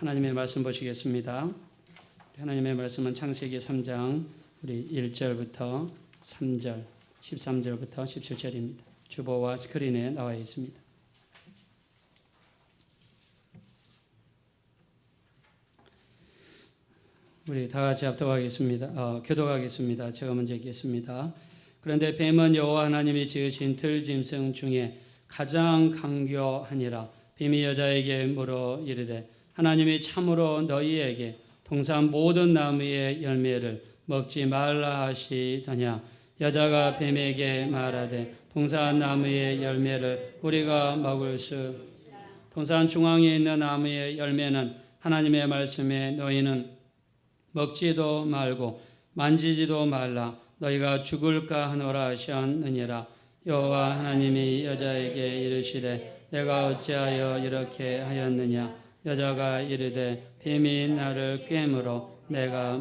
하나님의 말씀 보시겠습니다. 하나님의 말씀은 창세기 3장 우리 1절부터 3절, 13절부터 17절입니다. 주보와 스크린에 나와 있습니다. 우리 다 같이 합독하겠습니다. 교독하겠습니다. 제가 먼저 읽겠습니다. 그런데 뱀은 여호와 하나님이 지으신 들짐승 중에 가장 강교하니라. 뱀이 여자에게 물어 이르되 하나님이 참으로 너희에게 동산 모든 나무의 열매를 먹지 말라 하시더냐. 여자가 뱀에게 말하되 동산 나무의 열매를 우리가 먹을 수 동산 중앙에 있는 나무의 열매는 하나님의 말씀에 너희는 먹지도 말고 만지지도 말라 너희가 죽을까 하노라 하셨느니라. 여호와 하나님이 여자에게 이르시되 내가 어찌하여 이렇게 하였느냐. 여자가 이르되 뱀이 나를 꿰물어 내가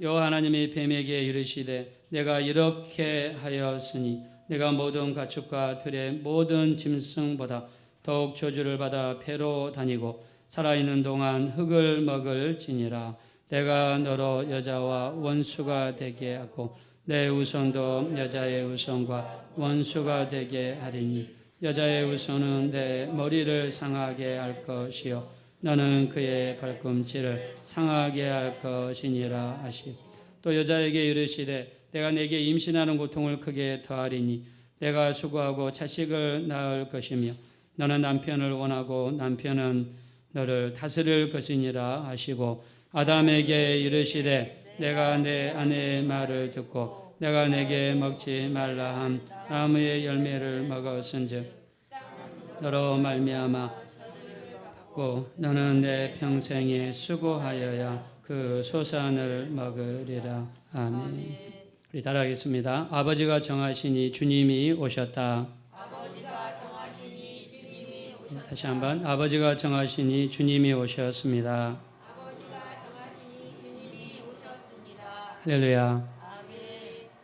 여호와 하나님이 뱀에게 이르시되 내가 이렇게 하였으니 내가 모든 가축과 들의 모든 짐승보다 더욱 저주를 받아 배로 다니고 살아있는 동안 흙을 먹을지니라. 내가 너로 여자와 원수가 되게 하고 내 후손도 여자의 후손과 원수가 되게 하리니 여자의 후손은 내 머리를 상하게 할 것이요 너는 그의 발꿈치를 상하게 할 것이니라 하시. 또 여자에게 이르시되 내가 내게 임신하는 고통을 크게 더하리니 내가 수고하고 자식을 낳을 것이며 너는 남편을 원하고 남편은 너를 다스릴 것이니라 하시고 아담에게 이르시되 내가 내 아내의 말을 듣고 내가 내게 먹지 말라 한 나무의 열매를 먹었은즉 너로 말미암아 받고 너는 내 평생에 수고하여야 그 소산을 먹으리라. 아멘. 우리 따라하겠습니다. 아버지가 정하시니 주님이 오셨다. 다시 한번 아버지가 정하시니 주님이 오셨습니다. 할렐루야.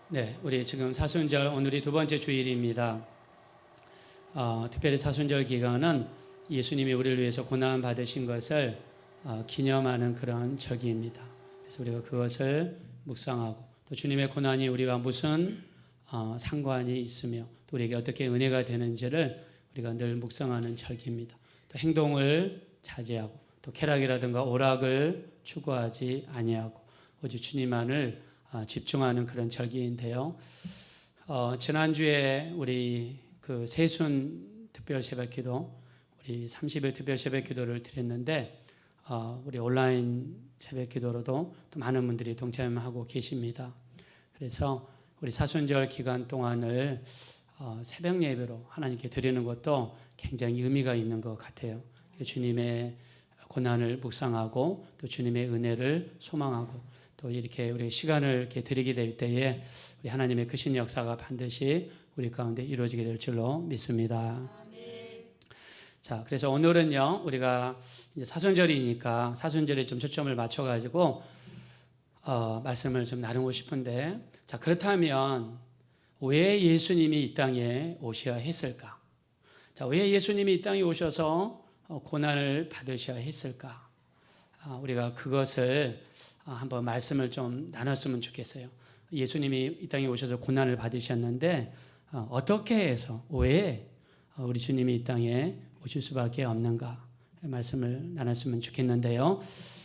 네, 우리 지금 사순절 오늘이 두 번째 주일입니다. 특별히 사순절 기간은 예수님이 우리를 위해서 고난 받으신 것을 기념하는 그런 절기입니다. 그래서 우리가 그것을 묵상하고 또 주님의 고난이 우리와 무슨 상관이 있으며 또 우리에게 어떻게 은혜가 되는지를 우리가 늘 묵상하는 절기입니다. 또 행동을 자제하고 또 쾌락이라든가 오락을 추구하지 아니하고 오직 주님만을 집중하는 그런 절기인데요. 지난주에 우리 그 세순 특별 새벽기도 우리 30일 특별 새벽기도를 드렸는데 우리 온라인 새벽기도로도 또 많은 분들이 동참하고 계십니다. 그래서 우리 사순절 기간 동안을 새벽 예배로 하나님께 드리는 것도 굉장히 의미가 있는 것 같아요. 주님의 고난을 묵상하고 또 주님의 은혜를 소망하고 또 이렇게 우리 시간을 이렇게 드리게 될 때에 우리 하나님의 크신 역사가 반드시 우리 가운데 이루어지게 될 줄로 믿습니다. 자, 그래서 오늘은요, 우리가 이제 사순절이니까 사순절에 좀 초점을 맞춰가지고, 말씀을 좀 나누고 싶은데, 자, 그렇다면 왜 예수님이 이 땅에 오셔야 했을까? 자, 왜 예수님이 이 땅에 오셔서 고난을 받으셔야 했을까? 우리가 그것을 한번 말씀을 좀 나눴으면 좋겠어요. 예수님이 이 땅에 오셔서 고난을 받으셨는데, 어떻게 해서, 왜 우리 주님이 이 땅에 오실 수밖에 없는가 말씀을 나눴으면 좋겠는데요.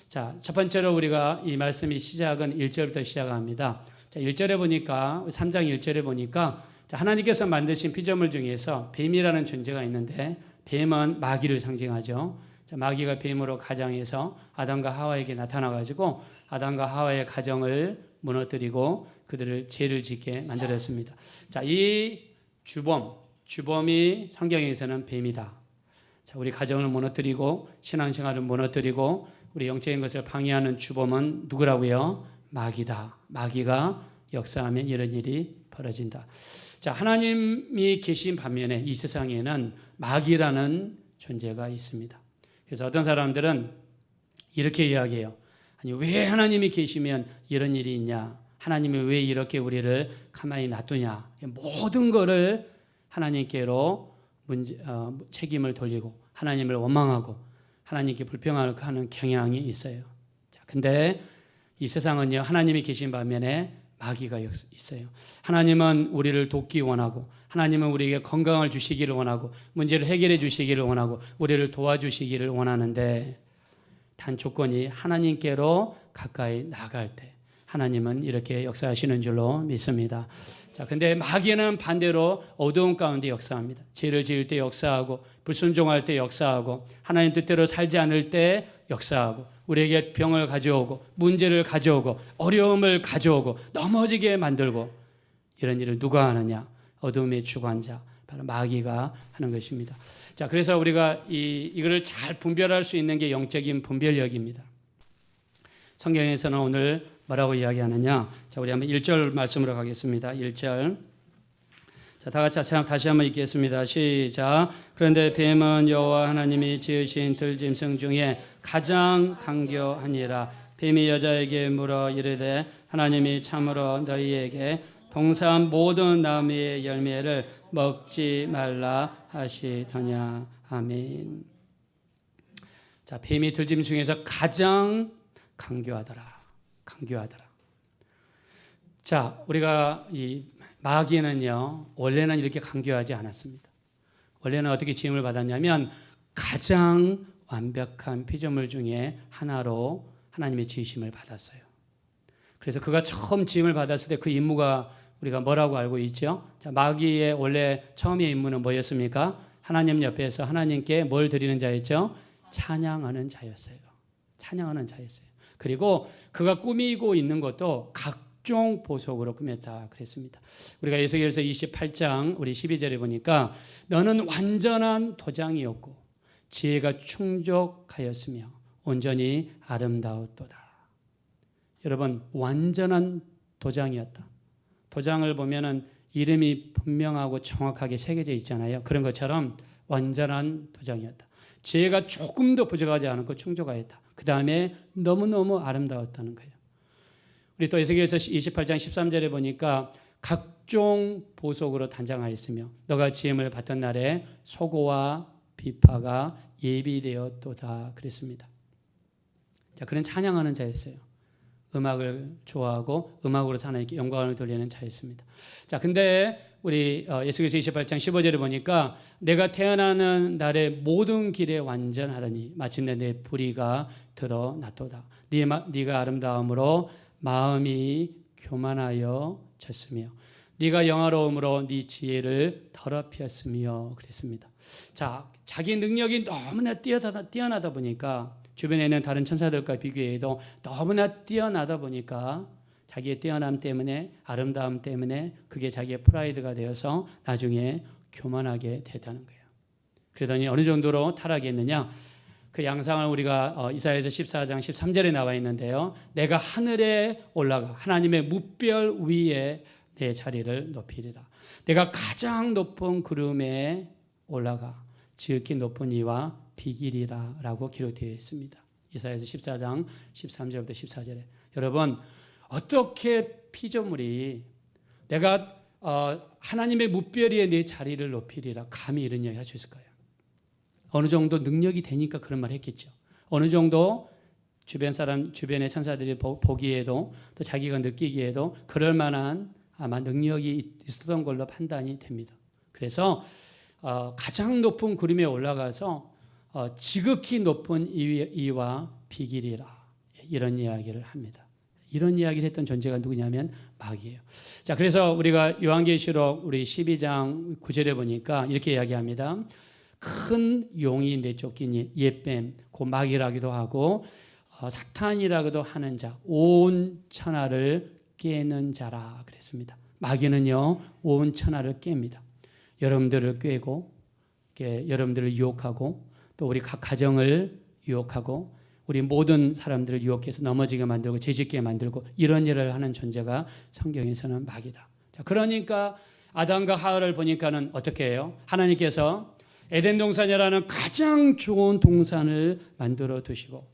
자, 첫 번째로 우리가 이 말씀이 시작은 1절부터 시작합니다. 자, 1절에 보니까 3장 1절에 보니까 자, 하나님께서 만드신 피조물 중에서 뱀이라는 존재가 있는데 뱀은 마귀를 상징하죠. 자, 마귀가 뱀으로 가장해서 아담과 하와에게 나타나가지고 아담과 하와의 가정을 무너뜨리고 그들을 죄를 짓게 만들었습니다. 자, 이 주범이 성경에서는 뱀이다. 자, 우리 가정을 무너뜨리고 신앙생활을 무너뜨리고 우리 영적인 것을 방해하는 주범은 누구라고요? 마귀다. 마귀가 역사하면 이런 일이 벌어진다. 자, 하나님이 계신 반면에 이 세상에는 마귀라는 존재가 있습니다. 그래서 어떤 사람들은 이렇게 이야기해요. 아니, 왜 하나님이 계시면 이런 일이 있냐? 하나님이 왜 이렇게 우리를 가만히 놔두냐? 모든 거를 하나님께로 책임을 돌리고 하나님을 원망하고 하나님께 불평하는 경향이 있어요. 자, 근데 이 세상은요, 하나님이 계신 반면에 마귀가 있어요. 하나님은 우리를 돕기 원하고, 하나님은 우리에게 건강을 주시기를 원하고, 문제를 해결해 주시기를 원하고, 우리를 도와주시기를 원하는데, 단 조건이 하나님께로 가까이 나갈 때 하나님은 이렇게 역사하시는 줄로 믿습니다. 자, 근데 마귀는 반대로 어두운 가운데 역사합니다. 죄를 지을 때 역사하고, 불순종할 때 역사하고, 하나님 뜻대로 살지 않을 때 역사하고, 우리에게 병을 가져오고, 문제를 가져오고, 어려움을 가져오고, 넘어지게 만들고, 이런 일을 누가 하느냐? 어둠의 주관자, 바로 마귀가 하는 것입니다. 자, 그래서 우리가 이거를 잘 분별할 수 있는 게 영적인 분별력입니다. 성경에서는 오늘 뭐라고 이야기하느냐? 자, 우리 한번 1절 말씀으로 가겠습니다. 1절. 자, 다 같이 다시 한번 읽겠습니다. 시작. 그런데 뱀은 여호와 하나님이 지으신 들짐승 중에 가장 강교하니라. 뱀이 여자에게 물어 이르되 하나님이 참으로 너희에게 동산 모든 나무의 열매를 먹지 말라 하시더냐. 아멘. 자, 뱀이 들짐승 중에서 가장 강교하더라. 강교하더라. 자, 우리가 이 마귀는요, 원래는 이렇게 강교하지 않았습니다. 원래는 어떻게 지음을 받았냐면 가장 완벽한 피조물 중에 하나로 하나님의 지으심을 받았어요. 그래서 그가 처음 지음을 받았을 때 그 임무가 우리가 뭐라고 알고 있죠? 자, 마귀의 원래 처음의 임무는 뭐였습니까? 하나님 옆에서 하나님께 뭘 드리는 자였죠? 찬양하는 자였어요. 찬양하는 자였어요. 그리고 그가 꾸미고 있는 것도 각종 보석으로 꾸몄다 그랬습니다. 우리가 에스겔서 28장 우리 12절에 보니까 너는 완전한 도장이었고 지혜가 충족하였으며 온전히 아름다웠도다. 여러분, 완전한 도장이었다. 도장을 보면은 이름이 분명하고 정확하게 새겨져 있잖아요. 그런 것처럼 완전한 도장이었다. 지혜가 조금도 부족하지 않고 충족하였다. 그 다음에 너무너무 아름다웠다는 거예요. 우리 또 에스겔서 28장 13절에 보니까 각종 보석으로 단장하였으며 너가 지음을 받던 날에 소고와 비파가 예비되었도다 그랬습니다. 자, 그런 찬양하는 자였어요. 음악을 좋아하고 음악으로 하나님께 영광을 돌리는 자였습니다. 자, 근데 우리 에스겔서 28장 15절에 보니까 내가 태어나는 날의 모든 길에 완전하더니 마침내 내 불의가 드러났도다. 네가 아름다움으로 마음이 교만하여 졌으며 네가 영화로움으로 네 지혜를 더럽혔으며 그랬습니다. 자, 자기 능력이 너무나 뛰어나다 보니까 주변에 있는 다른 천사들과 비교해도 너무나 뛰어나다 보니까 자기의 뛰어남 때문에 아름다움 때문에 그게 자기의 프라이드가 되어서 나중에 교만하게 됐다는 거예요. 그러더니 어느 정도로 타락했느냐? 그 양상을 우리가 이사야서 14장 13절에 나와 있는데요. 내가 하늘에 올라가 하나님의 무별 위에 내 자리를 높이리라. 내가 가장 높은 구름에 올라가 지극히 높은 이와 비길이라 라고 기록되어 있습니다. 이사야서 14장 13절부터 14절에. 여러분, 어떻게 피조물이 내가 하나님의 무별 위에 내 자리를 높이리라 감히 이런 이야기 할 수 있을까요? 어느 정도 능력이 되니까 그런 말 했겠죠. 어느 정도 주변의 천사들이 보기에도 또 자기가 느끼기에도 그럴 만한 아마 능력이 있었던 걸로 판단이 됩니다. 그래서 가장 높은 구름에 올라가서 지극히 높은 이와 비길이라 이런 이야기를 합니다. 이런 이야기를 했던 존재가 누구냐면 마귀예요. 자, 그래서 우리가 요한계시록 우리 12장 9절에 보니까 이렇게 이야기합니다. 큰 용이 내쫓긴 옛뱀, 그 마귀라기도 하고 사탄이라고도 하는 자, 온 천하를 깨는 자라 그랬습니다. 마귀는요, 온 천하를 깹니다. 여러분들을 꿰고, 여러분들을 유혹하고, 또 우리 각 가정을 유혹하고, 우리 모든 사람들을 유혹해서 넘어지게 만들고, 죄짓게 만들고, 이런 일을 하는 존재가 성경에서는 마귀다. 자, 그러니까 아담과 하와를 보니까는 어떻게 해요? 하나님께서 에덴 동산이라는 가장 좋은 동산을 만들어 두시고,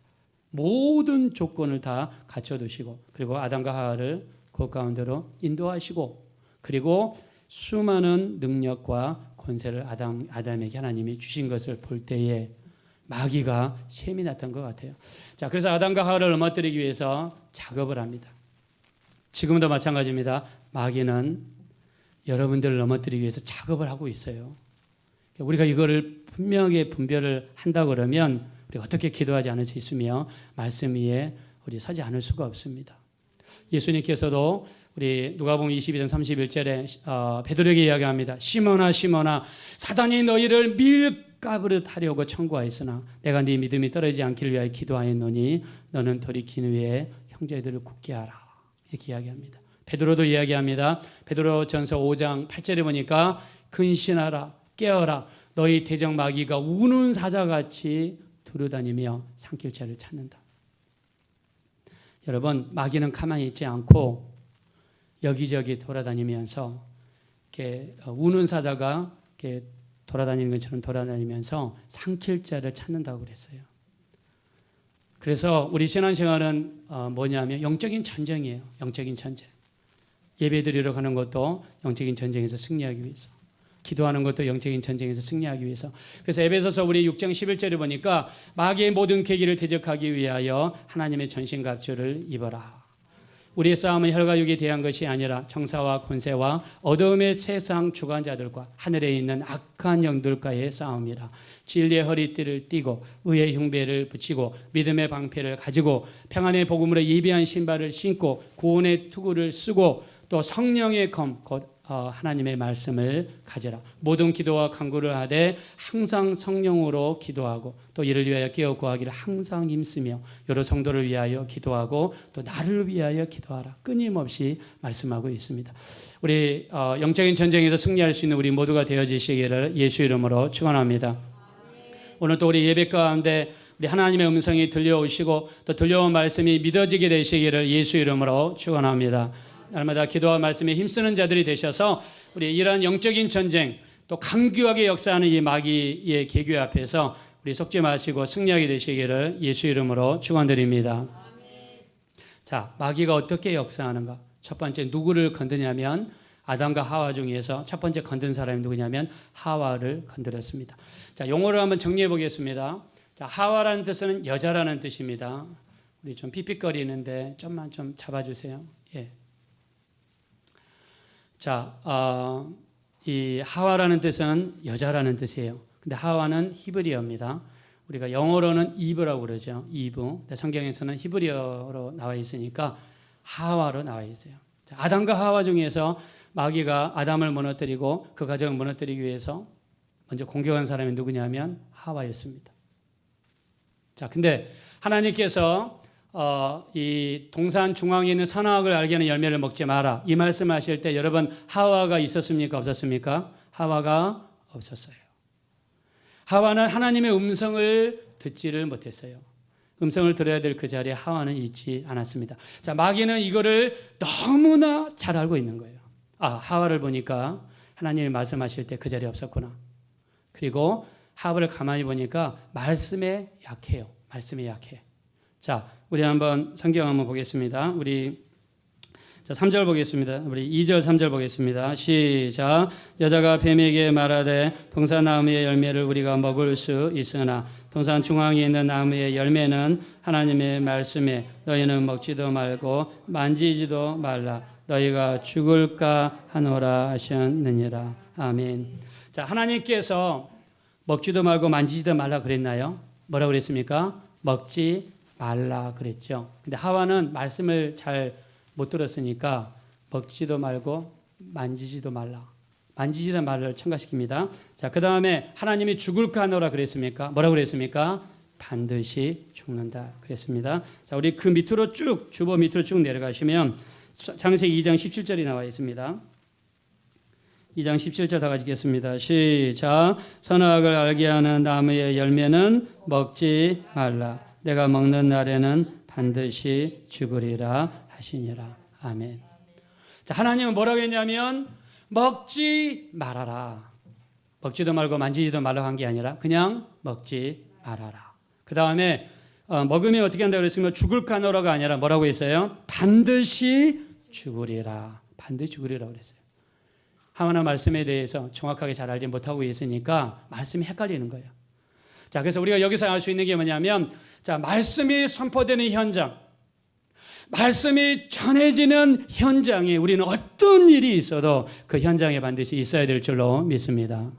모든 조건을 다 갖춰 두시고, 그리고 아담과 하와를 그 가운데로 인도하시고, 그리고 수많은 능력과 권세를 아담에게 하나님이 주신 것을 볼 때에 마귀가 셈이 났던 것 같아요. 자, 그래서 아담과 하와를 넘어뜨리기 위해서 작업을 합니다. 지금도 마찬가지입니다. 마귀는 여러분들을 넘어뜨리기 위해서 작업을 하고 있어요. 우리가 이거를 분명하게 분별을 한다 그러면 우리가 어떻게 기도하지 않을 수 있으며 말씀 위에 우리 서지 않을 수가 없습니다. 예수님께서도 우리 누가복음 22장 31절에 베드로에게 이야기합니다. 시몬아 시몬아 사단이 너희를 밀가부릇 하려고 청구하였으나 내가 네 믿음이 떨어지지 않기를 위하여 기도하였노니 너는 돌이킨 후에 형제들을 굳게 하라. 이렇게 이야기합니다. 베드로도 이야기합니다. 베드로 전서 5장 8절에 보니까 근신하라 깨어라 너희 대적 마귀가 우는 사자같이 두루다니며 산길자를 찾는다. 여러분 마귀는 가만히 있지 않고 여기저기 돌아다니면서 이렇게 우는 사자가 이렇게 돌아다니는 것처럼 돌아다니면서 산길자를 찾는다고 그랬어요. 그래서 우리 신앙생활은 뭐냐면 영적인 전쟁이에요. 영적인 전쟁. 예배드리러 가는 것도 영적인 전쟁에서 승리하기 위해서, 기도하는 것도 영적인 전쟁에서 승리하기 위해서. 그래서 에베소서 우리 6장 11절에 보니까 마귀의 모든 계기를 대적하기 위하여 하나님의 전신갑주를 입어라. 우리의 싸움은 혈과 육에 대한 것이 아니라 정사와 권세와 어둠의 세상 주관자들과 하늘에 있는 악한 영들과의 싸움이라. 진리의 허리띠를 띠고 의의 흉배를 붙이고 믿음의 방패를 가지고 평안의 복음으로 예비한 신발을 신고 구원의 투구를 쓰고 또 성령의 검 곧 하나님의 말씀을 가져라. 모든 기도와 간구를 하되 항상 성령으로 기도하고 또 이를 위하여 깨어 구하기를 항상 힘쓰며 여러 성도를 위하여 기도하고 또 나를 위하여 기도하라. 끊임없이 말씀하고 있습니다. 우리 영적인 전쟁에서 승리할 수 있는 우리 모두가 되어지시기를 예수 이름으로 축원합니다. 오늘 또 우리 예배 가운데 우리 하나님의 음성이 들려오시고 또 들려온 말씀이 믿어지게 되시기를 예수 이름으로 축원합니다. 날마다 기도와 말씀에 힘쓰는 자들이 되셔서 우리 이러한 영적인 전쟁 또 강교하게 역사하는 이 마귀의 계교 앞에서 우리 속지 마시고 승리하게 되시기를 예수 이름으로 축원드립니다. 자, 마귀가 어떻게 역사하는가? 첫 번째 누구를 건드냐면 아담과 하와 중에서 첫 번째 건든 사람이 누구냐면 하와를 건드렸습니다. 자, 용어를 한번 정리해 보겠습니다. 자, 하와라는 뜻은 여자라는 뜻입니다. 우리 좀 삐삐거리는데 좀만 좀 잡아주세요. 예. 자, 이 하와라는 뜻은 여자라는 뜻이에요. 근데 하와는 히브리어입니다. 우리가 영어로는 이브라고 그러죠. 이브. 성경에서는 히브리어로 나와 있으니까 하와로 나와 있어요. 자, 아담과 하와 중에서 마귀가 아담을 무너뜨리고 그 가정을 무너뜨리기 위해서 먼저 공격한 사람이 누구냐면 하와였습니다. 자, 근데 하나님께서 이 동산 중앙에 있는 선악을 알게 하는 열매를 먹지 마라. 이 말씀하실 때 여러분 하와가 있었습니까? 없었습니까? 하와가 없었어요. 하와는 하나님의 음성을 듣지를 못했어요. 음성을 들어야 될 그 자리에 하와는 있지 않았습니다. 자, 마귀는 이거를 너무나 잘 알고 있는 거예요. 하와를 보니까 하나님이 말씀하실 때 그 자리에 없었구나. 그리고 하와를 가만히 보니까 말씀에 약해요. 말씀에 약해. 자, 우리 한번 성경 한번 보겠습니다. 우리 3절 보겠습니다. 우리 2절 3절 보겠습니다. 시작. 여자가 뱀에게 말하되 동산 나무의 열매를 우리가 먹을 수 있으나 동산 중앙에 있는 나무의 열매는 하나님의 말씀에 너희는 먹지도 말고 만지지도 말라. 너희가 죽을까 하노라 하셨느니라. 아멘. 자, 하나님께서 먹지도 말고 만지지도 말라 그랬나요? 뭐라고 그랬습니까? 먹지 말라 그랬죠. 근데 하와는 말씀을 잘 못 들었으니까 먹지도 말고 만지지도 말라. 만지지도 말라를 첨가시킵니다. 자, 그 다음에 하나님이 죽을까 하노라 그랬습니까? 뭐라고 그랬습니까? 반드시 죽는다 그랬습니다. 자, 우리 그 밑으로 쭉 주보 밑으로 쭉 내려가시면 창세기 2장 17절이 나와 있습니다. 2장 17절 다 같이 읽겠습니다. 시작. 선악을 알게 하는 나무의 열매는 먹지 말라. 내가 먹는 날에는 반드시 죽으리라 하시니라. 아멘. 자, 하나님은 뭐라고 했냐면 먹지 말아라. 먹지도 말고 만지지도 말라고 한 게 아니라 그냥 먹지 말아라. 그 다음에 먹으면 어떻게 한다고 그랬으면 죽을까 하노라가 아니라 뭐라고 했어요? 반드시 죽으리라. 반드시 죽으리라고 그랬어요. 하나님 말씀에 대해서 정확하게 잘 알지 못하고 있으니까 말씀이 헷갈리는 거예요. 자, 그래서 우리가 여기서 알 수 있는 게 뭐냐면, 자, 말씀이 선포되는 현장, 말씀이 전해지는 현장에 우리는 어떤 일이 있어도 그 현장에 반드시 있어야 될 줄로 믿습니다.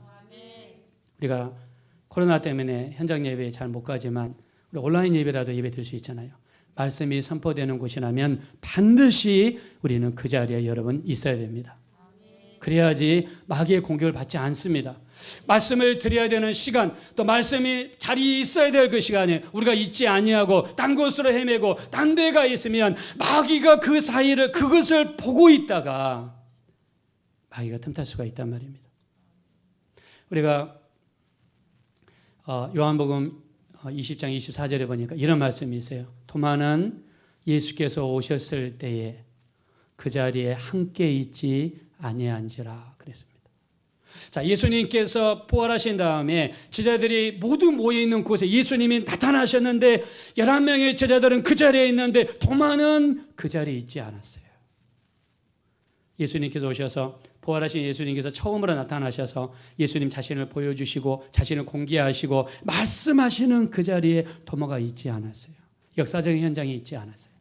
우리가 코로나 때문에 현장 예배에 잘 못 가지만 우리 온라인 예배라도 예배 드릴 수 있잖아요. 말씀이 선포되는 곳이라면 반드시 우리는 그 자리에 여러분 있어야 됩니다. 그래야지 마귀의 공격을 받지 않습니다. 말씀을 드려야 되는 시간, 또 말씀이 자리에 있어야 될 그 시간에 우리가 있지 아니하고 딴 곳으로 헤매고 딴 데가 있으면 마귀가 그 사이를 그것을 보고 있다가 마귀가 틈탈 수가 있단 말입니다. 우리가 요한복음 20장 24절에 보니까 이런 말씀이 있어요. 도마는 예수께서 오셨을 때에 그 자리에 함께 있지 아니한지라 그랬습니다. 자, 예수님께서 부활하신 다음에 제자들이 모두 모여 있는 곳에 예수님이 나타나셨는데 11명의 제자들은 그 자리에 있는데 도마는 그 자리에 있지 않았어요. 예수님께서 오셔서 부활하신 예수님께서 처음으로 나타나셔서 예수님 자신을 보여주시고 자신을 공개하시고 말씀하시는 그 자리에 도마가 있지 않았어요. 역사적인 현장이 있지 않았어요.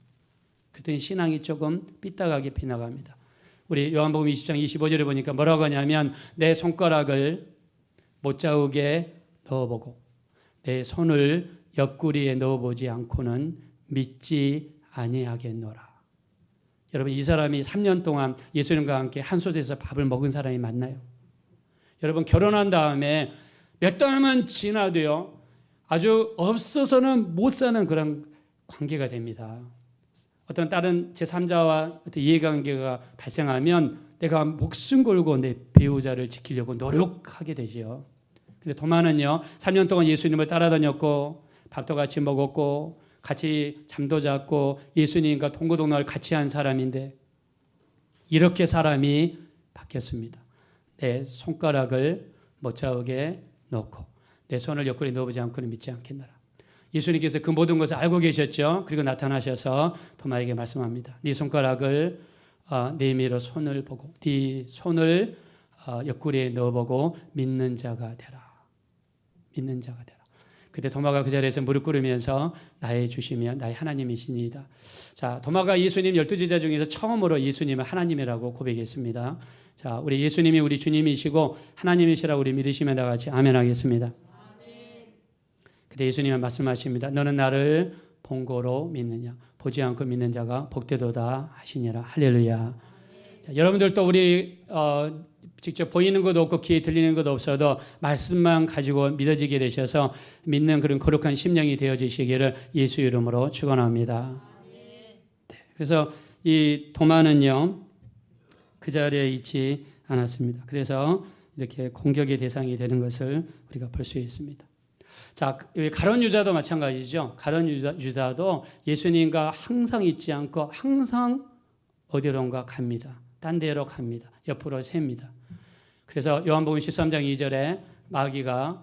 그랬더니 신앙이 조금 삐딱하게 빗나갑니다. 우리 요한복음 20장 25절에 보니까 뭐라고 하냐면 내 손가락을 못자국에 넣어보고 내 손을 옆구리에 넣어보지 않고는 믿지 아니하겠노라. 여러분, 이 사람이 3년 동안 예수님과 함께 한 소재에서 밥을 먹은 사람이 맞나요? 여러분, 결혼한 다음에 몇 달만 지나도요, 아주 없어서는 못 사는 그런 관계가 됩니다. 어떤 다른 제3자와 어떤 이해관계가 발생하면 내가 목숨 걸고 내 배우자를 지키려고 노력하게 되지요. 근데 도마는요, 3년 동안 예수님을 따라다녔고 밥도 같이 먹었고 같이 잠도 잤고 예수님과 동고동락을 같이 한 사람인데 이렇게 사람이 바뀌었습니다. 내 손가락을 못자국에 넣고 내 손을 옆구리에 넣어보지 않고는 믿지 않겠노라. 예수님께서 그 모든 것을 알고 계셨죠. 그리고 나타나셔서 도마에게 말씀합니다. 네 손가락을 내밀어 손을 보고 네 손을 옆구리에 넣어보고 믿는 자가 되라. 믿는 자가 되라. 그때 도마가 그 자리에서 무릎 꿇으면서 나의 주시며 나의 하나님이시니이다. 자, 도마가 예수님 12제자 중에서 처음으로 예수님을 하나님이라고 고백했습니다. 자, 우리 예수님이 우리 주님이시고 하나님이시라고 우리 믿으시면 다 같이 아멘 하겠습니다. 그때 예수님은 말씀하십니다. 너는 나를 본고로 믿느냐? 보지 않고 믿는 자가 복되도다 하시니라. 할렐루야. 자, 여러분들도 우리 직접 보이는 것도 없고 귀에 들리는 것도 없어도 말씀만 가지고 믿어지게 되셔서 믿는 그런 거룩한 심령이 되어지시기를 예수 이름으로 축원합니다. 네, 그래서 이 도마는요 그 자리에 있지 않았습니다. 그래서 이렇게 공격의 대상이 되는 것을 우리가 볼 수 있습니다. 자, 가룟 유다도 마찬가지죠. 가룟 유다도 예수님과 항상 있지 않고 항상 어디론가 갑니다. 딴 데로 갑니다. 옆으로 셉니다. 그래서 요한복음 13장 2절에 마귀가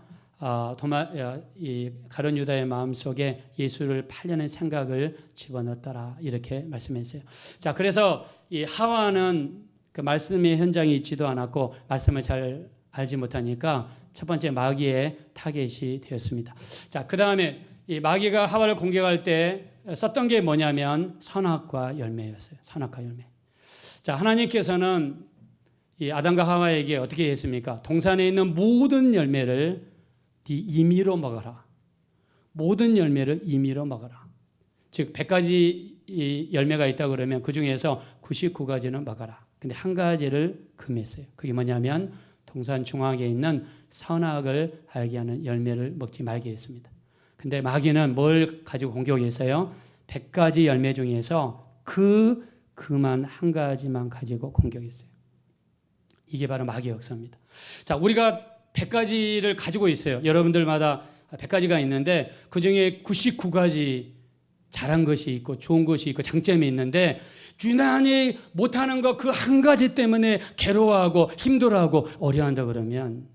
이 가룟 유다의 마음속에 예수를 팔려는 생각을 집어넣었더라 이렇게 말씀했어요. 자, 그래서 이 하와는 그 말씀의 현장에 있지도 않았고 말씀을 잘 알지 못하니까 첫 번째 마귀의 타겟이 되었습니다. 자, 그 다음에 이 마귀가 하와를 공격할 때 썼던 게 뭐냐면 선악과 열매였어요. 선악과 열매. 자, 하나님께서는 이 아담과 하와에게 어떻게 했습니까? 동산에 있는 모든 열매를 네 임의로 먹어라. 모든 열매를 임의로 먹어라. 즉 100가지 열매가 있다 그러면 그 중에서 99가지는 먹어라. 근데 한 가지를 금했어요. 그게 뭐냐면 동산 중앙에 있는 선악을 알게 하는 열매를 먹지 말게 했습니다. 근데 마귀는 뭘 가지고 공격했어요? 100가지 열매 중에서 그만 한 가지만 가지고 공격했어요. 이게 바로 마귀의 역사입니다. 자, 우리가 100가지를 가지고 있어요. 여러분들마다 100가지가 있는데 그중에 99가지 잘한 것이 있고 좋은 것이 있고 장점이 있는데 유난히 못하는 것 그 한 가지 때문에 괴로워하고 힘들어하고 어려워한다 그러면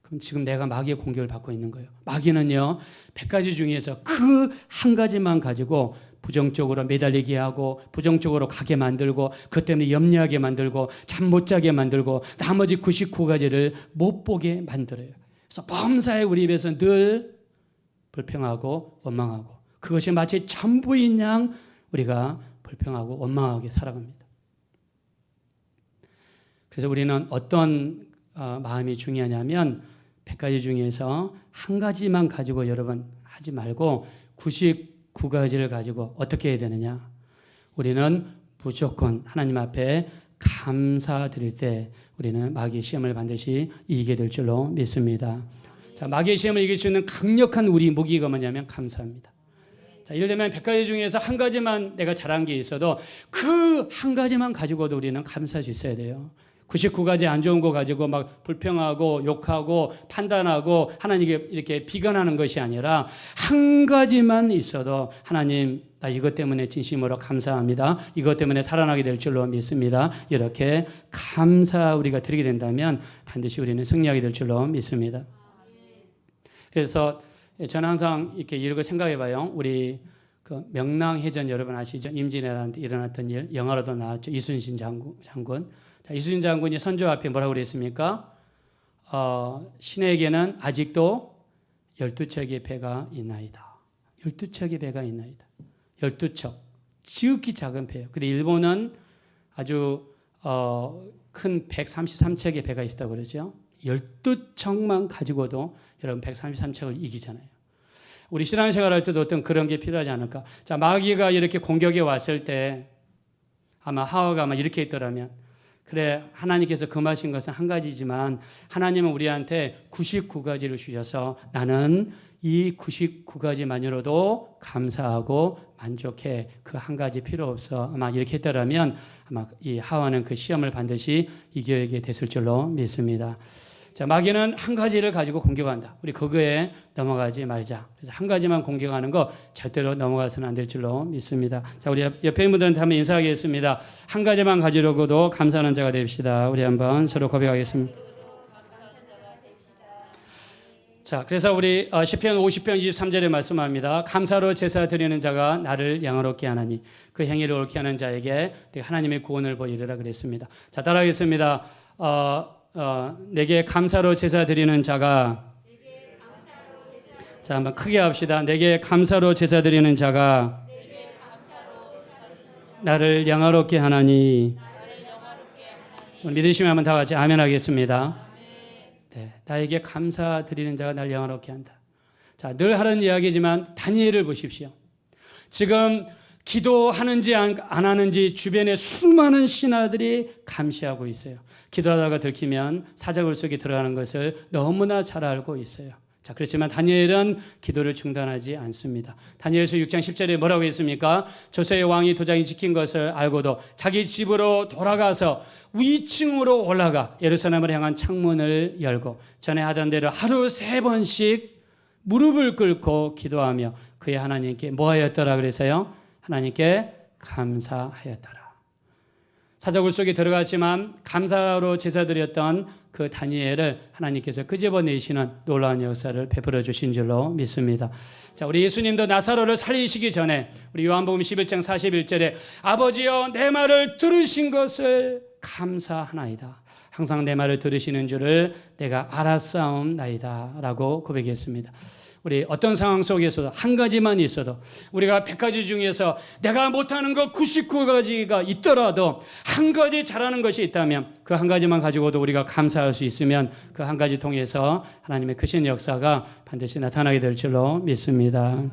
그럼 지금 내가 마귀의 공격을 받고 있는 거예요. 마귀는요 100가지 중에서 그 한 가지만 가지고 부정적으로 매달리게 하고 부정적으로 가게 만들고 그것 때문에 염려하게 만들고 잠 못 자게 만들고 나머지 99가지를 못 보게 만들어요. 그래서 범사에 우리 입에서 늘 불평하고 원망하고 그것이 마치 전부인 양 우리가 불평하고 원망하게 살아갑니다. 그래서 우리는 어떤 마음이 중요하냐면 100가지 중에서 한 가지만 가지고 여러분 하지 말고 99가지를 가지고 어떻게 해야 되느냐? 우리는 무조건 하나님 앞에 감사드릴 때 우리는 마귀의 시험을 반드시 이기게 될 줄로 믿습니다. 자, 마귀의 시험을 이길 수 있는 강력한 우리 무기가 뭐냐면 감사입니다. 자, 예를 들면 100가지 중에서 한 가지만 내가 잘한 게 있어도 그 한 가지만 가지고도 우리는 감사할 수 있어야 돼요. 99가지 안 좋은 거 가지고 막 불평하고 욕하고 판단하고 하나님께 이렇게 비관하는 것이 아니라 한 가지만 있어도 하나님 나 이것 때문에 진심으로 감사합니다. 이것 때문에 살아나게 될 줄로 믿습니다. 이렇게 감사 우리가 드리게 된다면 반드시 우리는 승리하게 될 줄로 믿습니다. 그래서 저는 항상 이렇게 이런 거 생각해 봐요. 우리 그 명랑해전 여러분 아시죠? 임진왜란 때 일어났던 일 영화로도 나왔죠. 이순신 장군. 자, 이순신 장군이 선조 앞에 뭐라고 그랬습니까? 신에게는 아직도 12척의 배가 있나이다. 12척의 배가 있나이다. 12척. 지극히 작은 배예요. 근데 일본은 아주 큰 133척의 배가 있다고 그러죠. 12척만 가지고도 여러분 133척을 이기잖아요. 우리 신앙생활 할 때도 어떤 그런 게 필요하지 않을까? 자, 마귀가 이렇게 공격에 왔을 때 아마 하와가 아마 이렇게 했더라면 그래 하나님께서 금하신 것은 한 가지지만 하나님은 우리한테 99가지를 주셔서 나는 이 99가지만으로도 감사하고 만족해. 그 한 가지 필요 없어. 아마 이렇게 했더라면 아마 이 하와는 그 시험을 반드시 이겨게 됐을 줄로 믿습니다. 자, 마귀는 한 가지를 가지고 공격한다. 우리 그거에 넘어가지 말자. 그래서 한 가지만 공격하는 거 절대로 넘어가서는 안 될 줄로 믿습니다. 자, 우리 옆에 있는 분들한테 한번 인사하겠습니다. 한 가지만 가지려고도 감사하는 자가 됩시다. 우리 한번 서로 고백하겠습니다. 자, 그래서 우리 시편 50편 23절에 말씀합니다. 감사로 제사 드리는 자가 나를 영화롭게 하나니 그 행위를 옳게 하는 자에게 하나님의 구원을 보이리라 그랬습니다. 자, 따라하겠습니다. 내게 감사로 제사 드리는 자가 자, 한번 크게 합시다. 내게 감사로 제사 드리는 자가 나를 영화롭게 하나니. 믿으시면 한번 다 같이 아멘 하겠습니다. 네, 나에게 감사드리는 자가 날 영화롭게 한다. 자, 늘 하는 이야기지만 다니엘을 보십시오. 지금 기도하는지 안 하는지 주변에 수많은 신하들이 감시하고 있어요. 기도하다가 들키면 사자굴 속에 들어가는 것을 너무나 잘 알고 있어요. 자, 그렇지만 다니엘은 기도를 중단하지 않습니다. 다니엘서 6장 10절에 뭐라고 했습니까? 조세의 왕이 도장이 찍힌 것을 알고도 자기 집으로 돌아가서 위층으로 올라가 예루살렘을 향한 창문을 열고 전에 하던 대로 하루 3번씩 무릎을 꿇고 기도하며 그의 하나님께 뭐 하였더라 그래서요? 하나님께 감사하였더라. 사자굴 속에 들어갔지만 감사로 제사드렸던 그 다니엘을 하나님께서 끄집어내시는 놀라운 역사를 베풀어 주신 줄로 믿습니다. 자, 우리 예수님도 나사로를 살리시기 전에 우리 요한복음 11장 41절에 아버지여 내 말을 들으신 것을 감사하나이다. 항상 내 말을 들으시는 줄을 내가 알았사옵나이다 라고 고백했습니다. 우리 어떤 상황 속에서도 한 가지만 있어도 우리가 100가지 중에서 내가 못하는 거 99가지가 있더라도 한 가지 잘하는 것이 있다면 그 한 가지만 가지고도 우리가 감사할 수 있으면 그 한 가지 통해서 하나님의 크신 역사가 반드시 나타나게 될 줄로 믿습니다.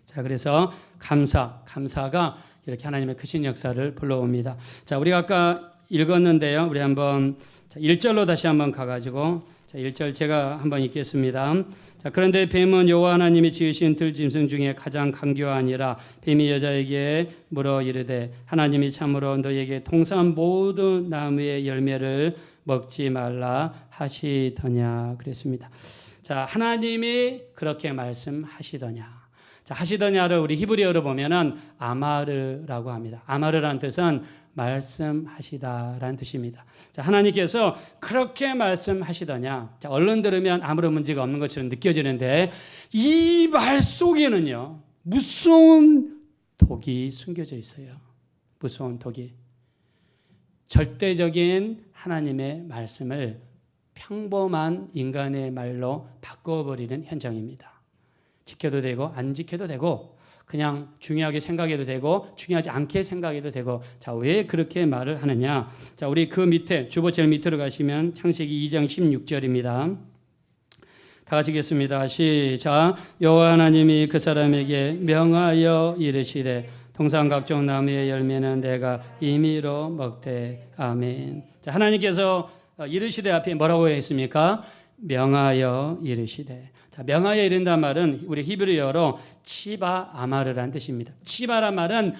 자, 그래서 감사가 이렇게 하나님의 크신 역사를 불러옵니다. 자, 우리가 아까 읽었는데요. 우리 한번 1절로 다시 한번 가가지고 1절 제가 한번 읽겠습니다. 자, 그런데 뱀은 여호와 하나님이 지으신 들짐승 중에 가장 강교하니라. 뱀이 여자에게 물어 이르되 하나님이 참으로 너에게 통산 모든 나무의 열매를 먹지 말라 하시더냐 그랬습니다. 자, 하나님이 그렇게 말씀하시더냐. 자, 하시더냐를 우리 히브리어로 보면은 아마르라고 합니다. 아마르라는 뜻은 말씀하시다라는 뜻입니다. 자, 하나님께서 그렇게 말씀하시더냐. 자, 얼른 들으면 아무런 문제가 없는 것처럼 느껴지는데 이 말 속에는요 무서운 독이 숨겨져 있어요. 무서운 독이. 절대적인 하나님의 말씀을 평범한 인간의 말로 바꿔버리는 현장입니다. 지켜도 되고 안 지켜도 되고 그냥 중요하게 생각해도 되고 중요하지 않게 생각해도 되고. 자, 왜 그렇게 말을 하느냐? 자, 우리 그 밑에 주보 제일 밑으로 가시면 창세기 2장 16절입니다. 다 같이 읽겠습니다. 시작. 여호와 하나님이 그 사람에게 명하여 이르시되 동산 각종 나무의 열매는 내가 임의로 먹되. 아멘. 자, 하나님께서 이르시되 앞에 뭐라고 했습니까? 명하여 이르시되. 자, 명하여 이른다는 말은 우리 히브리어로 치바 아마르라는 뜻입니다. 치바란 말은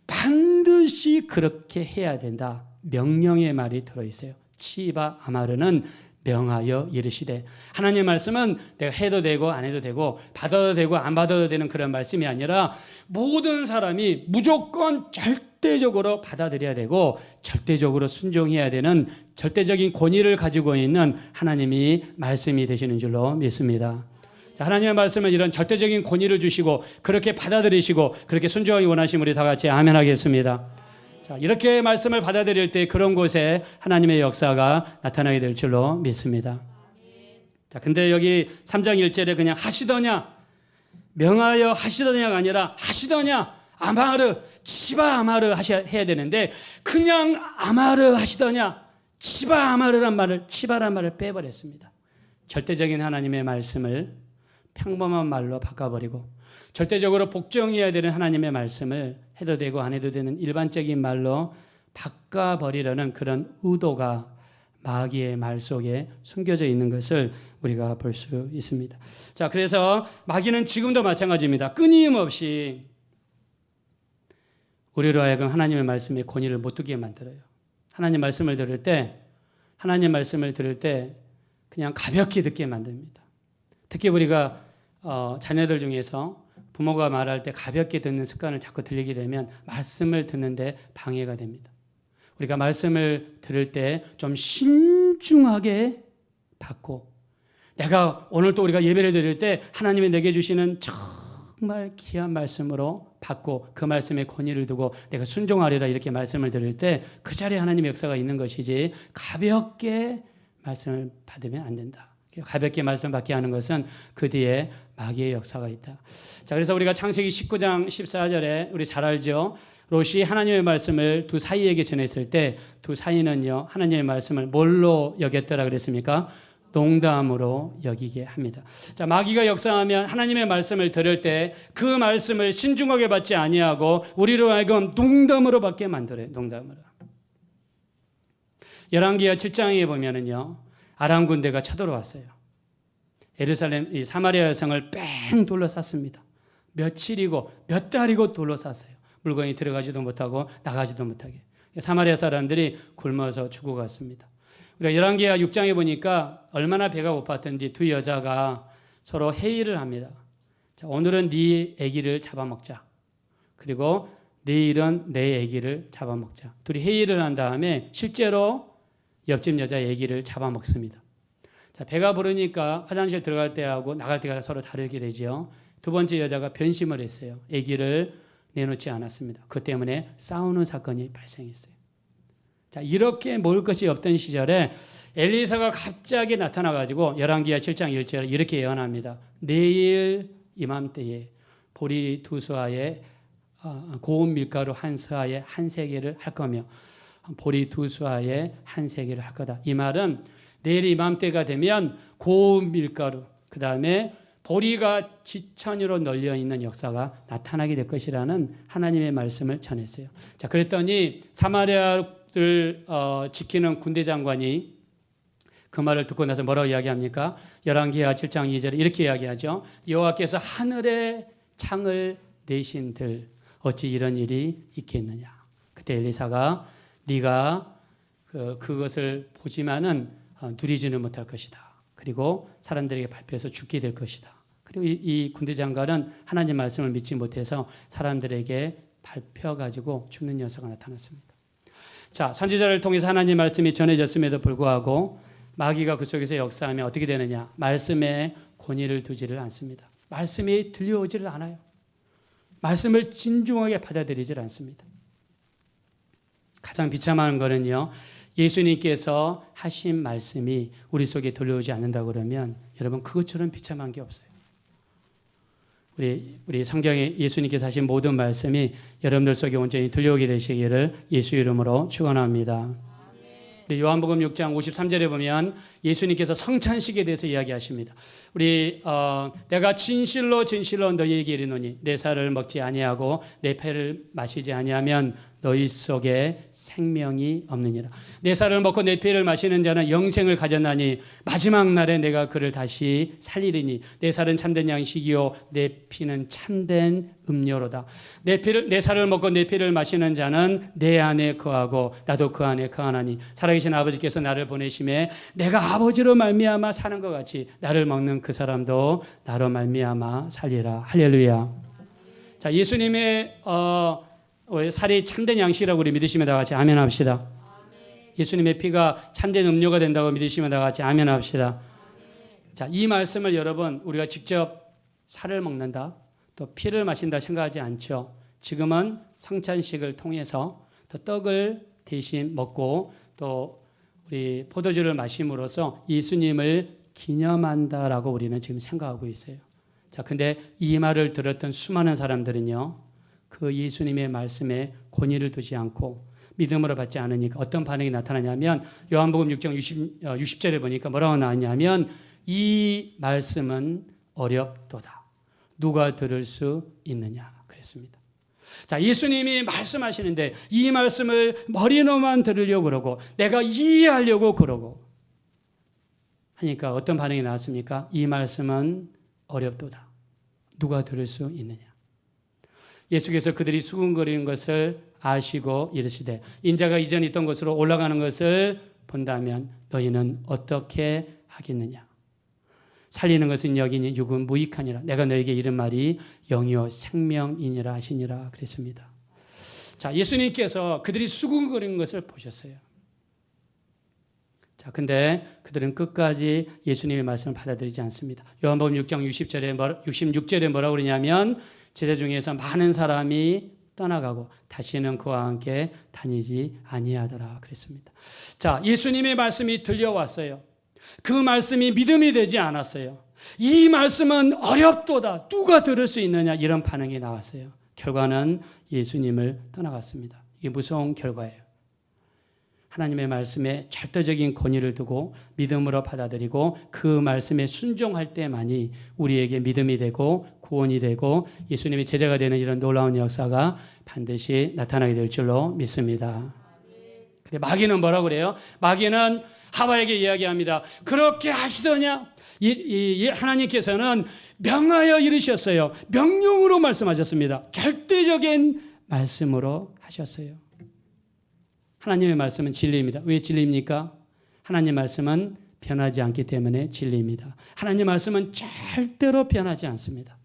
반드시 그렇게 해야 된다. 명령의 말이 들어있어요. 치바 아마르는 명하여 이르시되. 하나님의 말씀은 내가 해도 되고 안 해도 되고 받아도 되고 안 받아도 되는 그런 말씀이 아니라 모든 사람이 무조건 절대적으로 받아들여야 되고 절대적으로 순종해야 되는 절대적인 권위를 가지고 있는 하나님이 말씀이 되시는 줄로 믿습니다. 하나님의 말씀은 이런 절대적인 권위를 주시고 그렇게 받아들이시고 그렇게 순종하기 원하시면 우리 다 같이 아멘 하겠습니다. 자, 이렇게 말씀을 받아들일 때 그런 곳에 하나님의 역사가 나타나게 될 줄로 믿습니다. 자, 근데 여기 3장 1절에 그냥 하시더냐, 명하여 하시더냐가 아니라 하시더냐, 아마르, 치바 아마르 해야 되는데 그냥 아마르 하시더냐, 치바 아마르란 말을, 치바란 말을 빼버렸습니다. 절대적인 하나님의 말씀을 평범한 말로 바꿔버리고 절대적으로 복종해야 되는 하나님의 말씀을 해도 되고 안 해도 되는 일반적인 말로 바꿔버리려는 그런 의도가 마귀의 말 속에 숨겨져 있는 것을 우리가 볼 수 있습니다. 자, 그래서 마귀는 지금도 마찬가지입니다. 끊임없이 우리로 하여금 하나님의 말씀의 권위를 못 두게 만들어요. 하나님 말씀을 들을 때 그냥 가볍게 듣게 만듭니다. 특히 우리가 자녀들 중에서 부모가 말할 때 가볍게 듣는 습관을 자꾸 들리게 되면 말씀을 듣는데 방해가 됩니다. 우리가 말씀을 들을 때 좀 신중하게 받고, 내가 오늘 또 우리가 예배를 드릴 때 하나님이 내게 주시는 정말 귀한 말씀으로 받고 그 말씀에 권위를 두고 내가 순종하리라 이렇게 말씀을 들을 때 그 자리에 하나님의 역사가 있는 것이지 가볍게 말씀을 받으면 안 된다. 가볍게 말씀 받게 하는 것은 그 뒤에 마귀의 역사가 있다. 자, 그래서 우리가 창세기 19장 14절에 우리 잘 알죠. 롯이 하나님의 말씀을 두 사이에게 전했을 때 두 사이는요 하나님의 말씀을 뭘로 여겼더라 그랬습니까? 농담으로 여기게 합니다. 자, 마귀가 역사하면 하나님의 말씀을 들을 때 그 말씀을 신중하게 받지 아니하고 우리로 하여금 농담으로 받게 만들어요. 농담으로. 열왕기하 7장에 보면은요 아람 군대가 쳐들어왔어요. 예루살렘 이 사마리아 여성을 뺑 둘러쌌습니다. 며칠이고 몇 달이고 둘러쌌어요. 물건이 들어가지도 못하고 나가지도 못하게. 사마리아 사람들이 굶어서 죽어갔습니다. 우리가 열왕기하 6장에 보니까 얼마나 배가 고팠던지 두 여자가 서로 회의를 합니다. 자, 오늘은 네 아기를 잡아먹자. 그리고 내일은 내 아기를 잡아먹자. 둘이 회의를 한 다음에 실제로 옆집 여자 아기를 잡아먹습니다. 자, 배가 부르니까 화장실 들어갈 때하고 나갈 때가 서로 다르게 되죠. 두 번째 여자가 변심을 했어요. 아기를 내놓지 않았습니다. 그 때문에 싸우는 사건이 발생했어요. 자, 이렇게 먹을 것이 없던 시절에 엘리사가 갑자기 나타나가지고 열왕기하 7장 1절에 이렇게 예언합니다. 내일 이맘때에 보리 두 수하에 고운 밀가루 한 수하에 한 세겔을 할 거며 보리 두 수하에 한 세겔을 할 거다. 이 말은 내일 이맘때가 되면 고운 밀가루, 그 다음에 보리가 지천으로 널려 있는 역사가 나타나게 될 것이라는 하나님의 말씀을 전했어요. 자, 그랬더니 사마리아를 지키는 군대 장관이 그 말을 듣고 나서 뭐라고 이야기합니까? 열왕기하 7장 2절에 이렇게 이야기하죠. 여호와께서 하늘에 창을 내신들 어찌 이런 일이 있겠느냐. 그때 엘리사가 네가 그것을 보지만은 누리지는 못할 것이다. 그리고 사람들에게 발표해서 죽게 될 것이다. 그리고 이 군대 장관은 하나님 말씀을 믿지 못해서 사람들에게 발표가지고 죽는 역사가 나타났습니다. 자, 선지자를 통해서 하나님 말씀이 전해졌음에도 불구하고 마귀가 그 속에서 역사하면 어떻게 되느냐? 말씀에 권위를 두지를 않습니다. 말씀이 들려오지를 않아요. 말씀을 진중하게 받아들이질 않습니다. 가장 비참한 거는요, 예수님께서 하신 말씀이 우리 속에 들려오지 않는다 그러면 여러분 그것처럼 비참한 게 없어요. 우리 성경에 예수님께서 하신 모든 말씀이 여러분들 속에 온전히 들려오게 되시기를 예수 이름으로 축원합니다. 요한복음 6장 53절에 보면 예수님께서 성찬식에 대해서 이야기하십니다. 내가 진실로 진실로 너희에게 이르노니 내 살을 먹지 아니하고 내 피를 마시지 아니하면 너희 속에 생명이 없느니라. 내 살을 먹고 내 피를 마시는 자는 영생을 가졌나니 마지막 날에 내가 그를 다시 살리리니 내 살은 참된 양식이요 내 피는 참된 음료로다. 내 살을 먹고 내 피를 마시는 자는 내 안에 거하고 나도 그 안에 거하나니 살아계신 아버지께서 나를 보내심에 내가 아버지로 말미암아 사는 것 같이 나를 먹는 그 사람도 나로 말미암아 살리라. 할렐루야. 자, 예수님의 살이 참된 양식이라고 우리 믿으시면 다 같이 아멘 합시다. 예수님의 피가 참된 음료가 된다고 믿으시면 다 같이 아멘 합시다. 자, 이 말씀을 여러분 우리가 직접 살을 먹는다 또 피를 마신다 생각하지 않죠. 지금은 성찬식을 통해서 또 떡을 대신 먹고 또 우리 포도주를 마심으로써 예수님을 기념한다라고 우리는 지금 생각하고 있어요. 자, 근데 이 말을 들었던 수많은 사람들은요, 그 예수님의 말씀에 권위를 두지 않고 믿음으로 받지 않으니까 어떤 반응이 나타나냐면 요한복음 6장 60절에 보니까 뭐라고 나왔냐면 이 말씀은 어렵도다. 누가 들을 수 있느냐 그랬습니다. 자, 예수님이 말씀하시는데 이 말씀을 머리로만 들으려고 그러고 내가 이해하려고 그러고 하니까 어떤 반응이 나왔습니까? 이 말씀은 어렵도다. 누가 들을 수 있느냐. 예수께서 그들이 수군거리는 것을 아시고 이르시되 인자가 이전 있던 곳으로 올라가는 것을 본다면 너희는 어떻게 하겠느냐. 살리는 것은 여기니 육은 무익하니라. 내가 너에게 이른 말이 영이요 생명이니라 하시니라 그랬습니다. 자, 예수님께서 그들이 수군거리는 것을 보셨어요. 자, 근데 그들은 끝까지 예수님의 말씀을 받아들이지 않습니다. 요한복음 6장 66절에 뭐라고 그러냐면 제자 중에서 많은 사람이 떠나가고 다시는 그와 함께 다니지 아니하더라 그랬습니다. 자, 예수님의 말씀이 들려왔어요. 그 말씀이 믿음이 되지 않았어요. 이 말씀은 어렵도다. 누가 들을 수 있느냐 이런 반응이 나왔어요. 결과는 예수님을 떠나갔습니다. 이게 무서운 결과예요. 하나님의 말씀에 절대적인 권위를 두고 믿음으로 받아들이고 그 말씀에 순종할 때만이 우리에게 믿음이 되고 구원이 되고 예수님의 제자가 되는 이런 놀라운 역사가 반드시 나타나게 될 줄로 믿습니다. 근데 마귀는 뭐라고 그래요? 마귀는 하와에게 이야기합니다. 그렇게 하시더냐? 하나님께서는 명하여 이르셨어요. 명령으로 말씀하셨습니다. 절대적인 말씀으로 하셨어요. 하나님의 말씀은 진리입니다. 왜 진리입니까? 하나님 말씀은 변하지 않기 때문에 진리입니다. 하나님 말씀은 절대로 변하지 않습니다.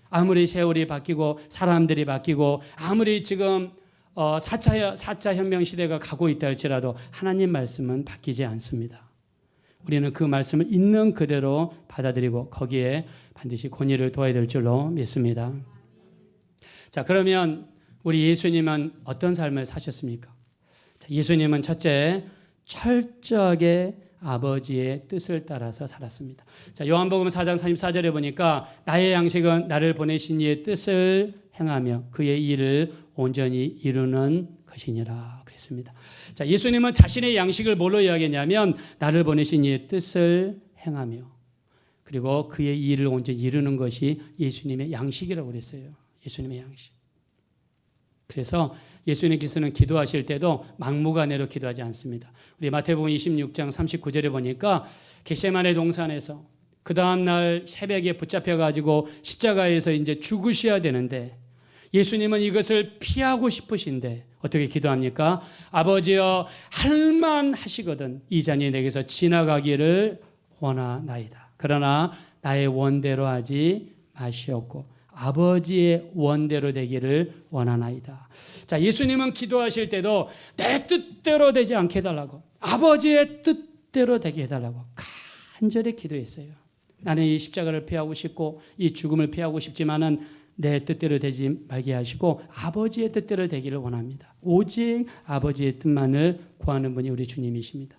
아무리 세월이 바뀌고 사람들이 바뀌고 아무리 지금 4차 혁명 시대가 가고 있다 할지라도 하나님 말씀은 바뀌지 않습니다. 우리는 그 말씀을 있는 그대로 받아들이고 거기에 반드시 권위를 둬야 될 줄로 믿습니다. 자, 그러면 우리 예수님은 어떤 삶을 사셨습니까? 자, 예수님은 첫째, 철저하게 아버지의 뜻을 따라서 살았습니다. 자, 요한복음 4장 34절에 보니까 나의 양식은 나를 보내신 이의 뜻을 행하며 그의 일을 온전히 이루는 것이니라 그랬습니다. 자, 예수님은 자신의 양식을 뭘로 이야기했냐면 나를 보내신 이의 뜻을 행하며 그리고 그의 일을 온전히 이루는 것이 예수님의 양식이라고 그랬어요. 예수님의 양식. 그래서 예수님께서는 기도하실 때도 막무가내로 기도하지 않습니다. 우리 마태복음 26장 39절에 보니까 겟세마네 동산에서 그 다음 날 새벽에 붙잡혀가지고 십자가에서 이제 죽으셔야 되는데 예수님은 이것을 피하고 싶으신데 어떻게 기도합니까? 아버지여 할만하시거든 이 잔이 내게서 지나가기를 원하나이다. 그러나 나의 원대로 하지 마시옵고 아버지의 원대로 되기를 원하나이다. 자, 예수님은 기도하실 때도 내 뜻대로 되지 않게 해달라고 아버지의 뜻대로 되게 해달라고 간절히 기도했어요. 나는 이 십자가를 피하고 싶고 이 죽음을 피하고 싶지만은 내 뜻대로 되지 말게 하시고 아버지의 뜻대로 되기를 원합니다. 오직 아버지의 뜻만을 구하는 분이 우리 주님이십니다.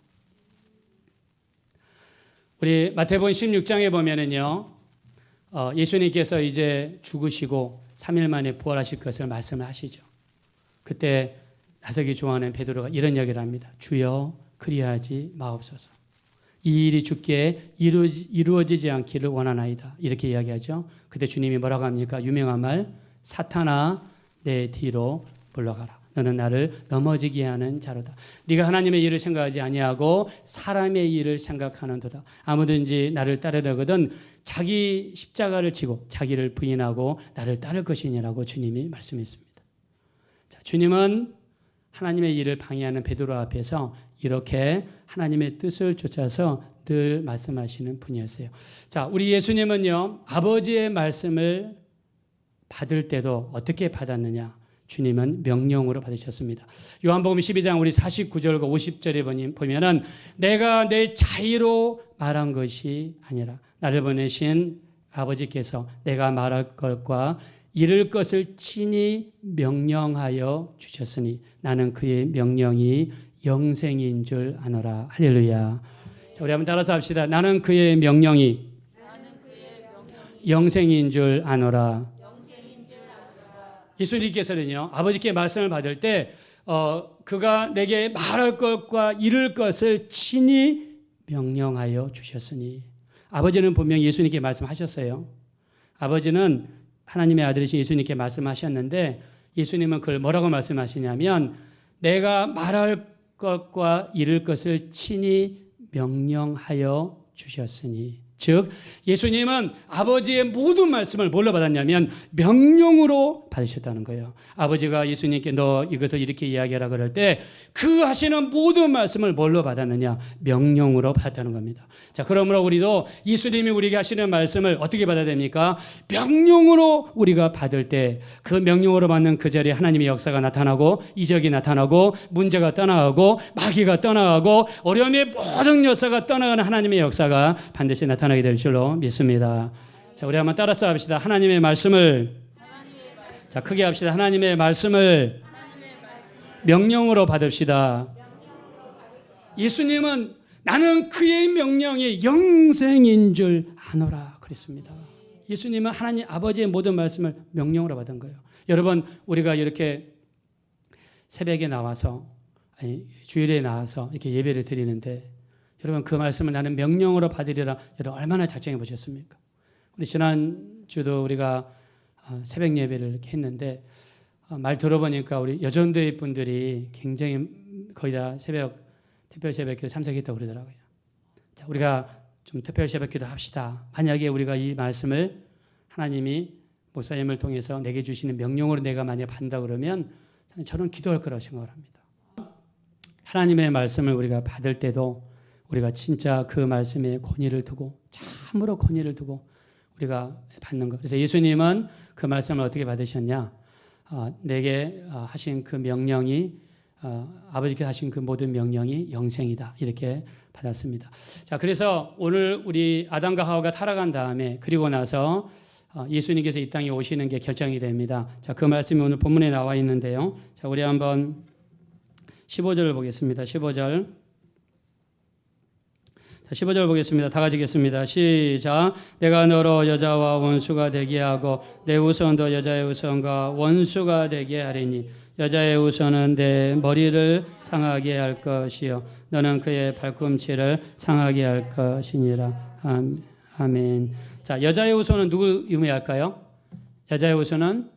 우리 마태복음 16장에 보면은요, 예수님께서 이제 죽으시고 3일 만에 부활하실 것을 말씀을 하시죠. 그때 나서기 좋아하는 베드로가 이런 이야기를 합니다. 주여 그리하지 마옵소서. 이 일이 주께 이루어지지 않기를 원하나이다. 이렇게 이야기하죠. 그때 주님이 뭐라고 합니까? 유명한 말, 사탄아 내 뒤로 물러가라. 너는 나를 넘어지게 하는 자로다. 네가 하나님의 일을 생각하지 아니하고 사람의 일을 생각하는도다. 아무든지 나를 따르려거든 자기 십자가를 지고 자기를 부인하고 나를 따를 것이니라고 주님이 말씀했습니다. 자, 주님은 하나님의 일을 방해하는 베드로 앞에서 이렇게 하나님의 뜻을 쫓아서 늘 말씀하시는 분이었어요. 자, 우리 예수님은요, 아버지의 말씀을 받을 때도 어떻게 받았느냐? 주님은 명령으로 받으셨습니다. 요한복음 12장 우리 49절과 50절에 보면은 내가 내 자의로 말한 것이 아니라 나를 보내신 아버지께서 내가 말할 것과 이룰 것을 친히 명령하여 주셨으니 나는 그의 명령이 영생인 줄 아노라. 할렐루야. 자, 우리 한번 따라서 합시다. 나는 그의 명령이 영생인 줄 아노라. 예수님께서는요, 아버지께 말씀을 받을 때 그가 내게 말할 것과 이룰 것을 친히 명령하여 주셨으니, 아버지는 분명히 예수님께 말씀하셨어요. 아버지는 하나님의 아들이신 예수님께 말씀하셨는데 예수님은 그걸 뭐라고 말씀하시냐면 내가 말할 것과 이룰 것을 친히 명령하여 주셨으니, 즉 예수님은 아버지의 모든 말씀을 뭘로 받았냐면 명령으로 받으셨다는 거예요. 아버지가 예수님께 너 이것을 이렇게 이야기하라 그럴 때 그 하시는 모든 말씀을 뭘로 받았느냐? 명령으로 받았다는 겁니다. 자, 그러므로 우리도 예수님이 우리에게 하시는 말씀을 어떻게 받아야 됩니까? 명령으로 우리가 받을 때 그 명령으로 받는 그 자리에 하나님의 역사가 나타나고 이적이 나타나고 문제가 떠나가고 마귀가 떠나가고 어려움의 모든 역사가 떠나가는 하나님의 역사가 반드시 나타나게 될 줄로 믿습니다. 자, 우리 한번 따라서 합시다. 하나님의 말씀을 자, 크게 합시다. 하나님의 말씀을 명령으로 받읍시다. 예수님은 나는 그의 명령이 영생인 줄 아노라 그랬습니다. 예수님은 하나님 아버지의 모든 말씀을 명령으로 받은 거예요. 여러분, 우리가 이렇게 새벽에 나와서 주일에 나와서 이렇게 예배를 드리는데 여러분 그 말씀을 나는 명령으로 받으리라 여러분 얼마나 작정해 보셨습니까? 우리 지난주도 우리가 새벽 예배를 이렇게 했는데 말 들어보니까 우리 여전도의 분들이 굉장히 거의 다 특별 새벽기도 참석했다고 그러더라고요. 자, 우리가 좀 특별 새벽기도 합시다. 만약에 우리가 이 말씀을 하나님이 목사님을 통해서 내게 주시는 명령으로 내가 만약 받는다 그러면 저는 기도할 거라고 생각을 합니다. 하나님의 말씀을 우리가 받을 때도 우리가 진짜 그 말씀에 권위를 두고 참으로 권위를 두고 우리가 받는 것. 그래서 예수님은 그 말씀을 어떻게 받으셨냐? 내게 하신 그 명령이 아버지께서 하신 그 모든 명령이 영생이다. 이렇게 받았습니다. 자, 그래서 오늘 우리 아담과 하와가 타락한 다음에 그리고 나서 예수님께서 이 땅에 오시는 게 결정이 됩니다. 자, 그 말씀이 오늘 본문에 나와 있는데요. 자, 우리 한번 15절을 보겠습니다. 15절. 15절 보겠습니다. 다 같이 읽겠습니다. 시작. 내가 너로 여자와 원수가 되게 하고 내 우선도 여자의 우선과 원수가 되게 하리니 여자의 우선은 내 머리를 상하게 할 것이요 너는 그의 발꿈치를 상하게 할 것이니라. 아멘. 자, 여자의 우선은 누굴 의미할까요? 여자의 우선은